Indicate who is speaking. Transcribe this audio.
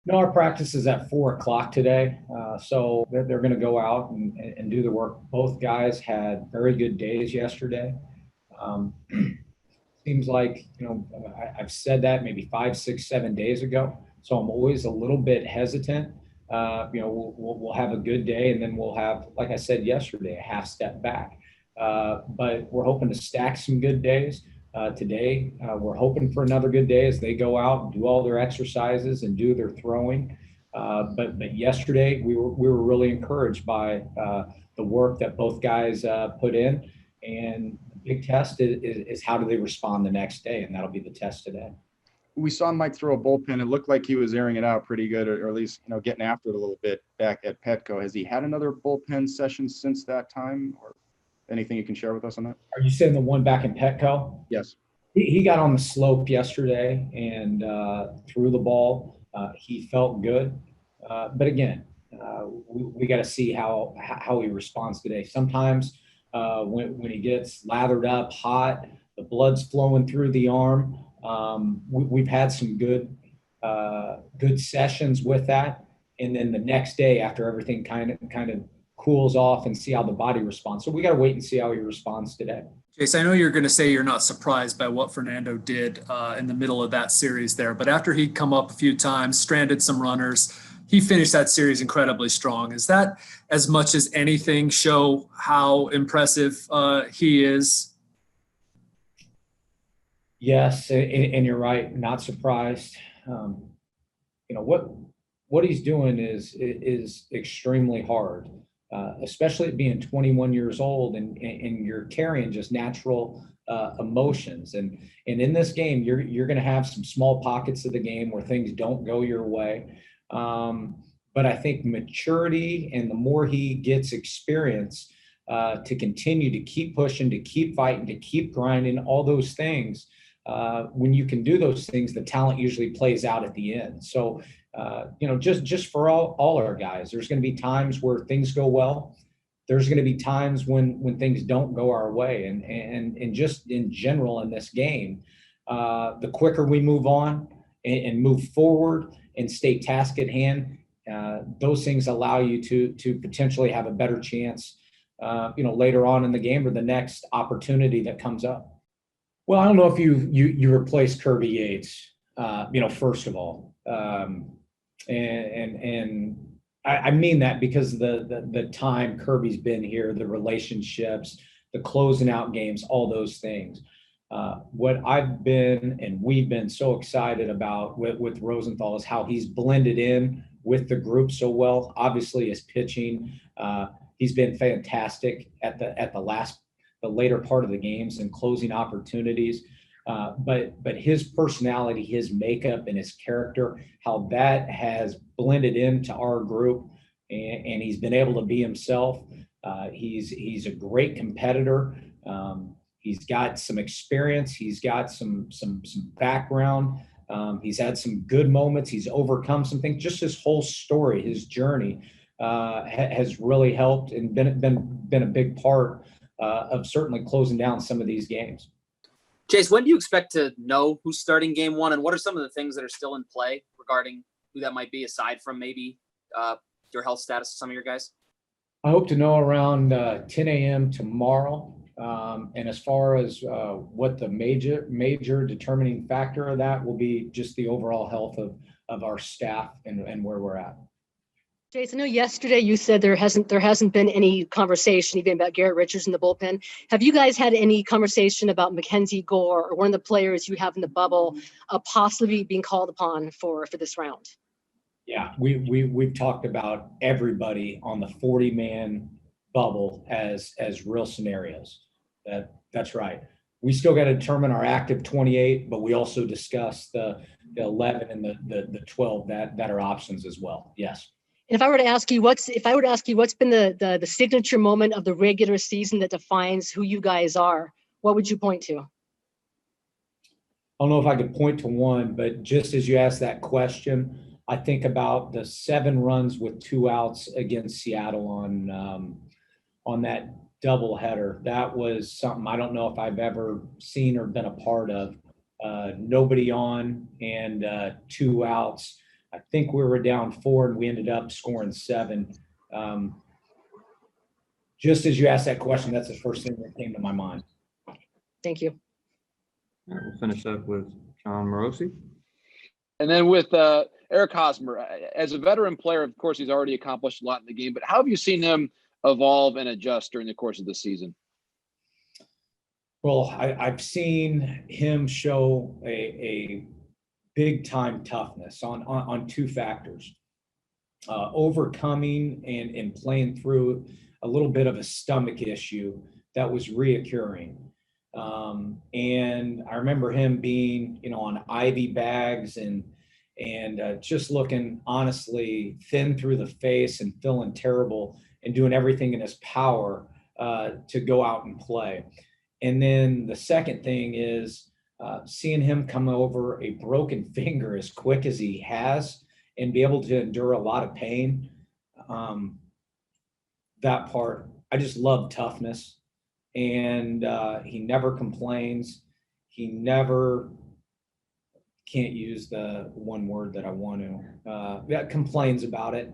Speaker 1: No, our practice is at 4 o'clock today. So they're going to go out and do the work. Both guys had very good days yesterday. Um, Seems like, I've said that maybe 5, 6, 7 days ago. So I'm always a little bit hesitant. We'll have a good day and then we'll have, like I said yesterday, a half step back. But we're hoping to stack some good days. Today, we're hoping for another good day as they go out and do all their exercises and do their throwing. But yesterday, we were really encouraged by the work that both guys put in. And the big test is how do they respond the next day, and that'll be the test today.
Speaker 2: We saw Mike throw a bullpen. It looked like he was airing it out pretty good, or at least getting after it a little bit back at Petco. Has he had another bullpen session since that time, or anything you can share with us on that?
Speaker 1: Are you saying the one back in Petco?
Speaker 2: Yes.
Speaker 1: He got on the slope yesterday and threw the ball. He felt good, but again, we got to see how he responds today. Sometimes when he gets lathered up, hot, the blood's flowing through the arm. We've had some good sessions with that, and then the next day after everything kind of cools off and see how the body responds. So we got to wait and see how he responds today.
Speaker 3: Jayce, I know you're going to say you're not surprised by what Fernando did in the middle of that series there, but after he'd come up a few times, stranded some runners, he finished that series incredibly strong. Is that, as much as anything, show how impressive he is?
Speaker 1: Yes, and you're right. Not surprised. What he's doing is extremely hard, especially being 21 years old and you're carrying just natural emotions. And in this game, you're going to have some small pockets of the game where things don't go your way. But I think maturity and the more he gets experience to continue to keep pushing, to keep fighting, to keep grinding, all those things. When you can do those things, the talent usually plays out at the end. So, just for all our guys, there's going to be times where things go well. There's going to be times when things don't go our way. And just in general in this game, the quicker we move on and move forward and stay task at hand, those things allow you to potentially have a better chance, later on in the game or the next opportunity that comes up. Well, I don't know if you replace Kirby Yates, first of all. And I mean that because the time Kirby's been here, the relationships, the closing out games, all those things. What I've been and we've been so excited about with Rosenthal is how he's blended in with the group so well. Obviously, his pitching, he's been fantastic at the later part of the games and closing opportunities. But his personality, his makeup, and his character, how that has blended into our group, and he's been able to be himself. He's a great competitor. He's got some experience. He's got some background. He's had some good moments. He's overcome some things. Just his whole story, his journey, has really helped and been a big part of certainly closing down some of these games.
Speaker 4: Jayce, when do you expect to know who's starting game one, and what are some of the things that are still in play regarding who that might be, aside from maybe your health status of some of your guys?
Speaker 1: I hope to know around 10 a.m. tomorrow. And as far as what the major determining factor of that will be, just the overall health of our staff and where we're at.
Speaker 5: Jayce, I know yesterday you said there hasn't been any conversation even about Garrett Richards in the bullpen. Have you guys had any conversation about Mackenzie Gore or one of the players you have in the bubble possibly being called upon for this round?
Speaker 1: Yeah, we've talked about everybody on the 40-man bubble as real scenarios. That's right. We still got to determine our active 28, but we also discussed the 11 and the 12 that are options as well. Yes.
Speaker 5: And if I were to ask you what's been the signature moment of the regular season that defines who you guys are, what would you point to?
Speaker 1: I don't know if I could point to one, but just as you asked that question, I think about the 7 runs with 2 outs against Seattle on that doubleheader. That was something I don't know if I've ever seen or been a part of. Nobody on and 2 outs. I think we were down 4 and we ended up scoring 7. Just as you asked that question, that's the first thing that came to my mind.
Speaker 5: Thank you.
Speaker 6: All right, we'll finish up with John Morosi.
Speaker 7: And then with Eric Hosmer, as a veteran player, of course, he's already accomplished a lot in the game, but how have you seen him evolve and adjust during the course of the season?
Speaker 1: Well, I've seen him show a big time toughness on 2 factors. Overcoming and playing through a little bit of a stomach issue that was reoccurring. And I remember him being, on IV bags and just looking honestly thin through the face and feeling terrible and doing everything in his power to go out and play. And then the second thing is seeing him come over a broken finger as quick as he has and be able to endure a lot of pain. That part, I just love toughness. And he never complains. He never, can't use the one word that I want to, complains about it.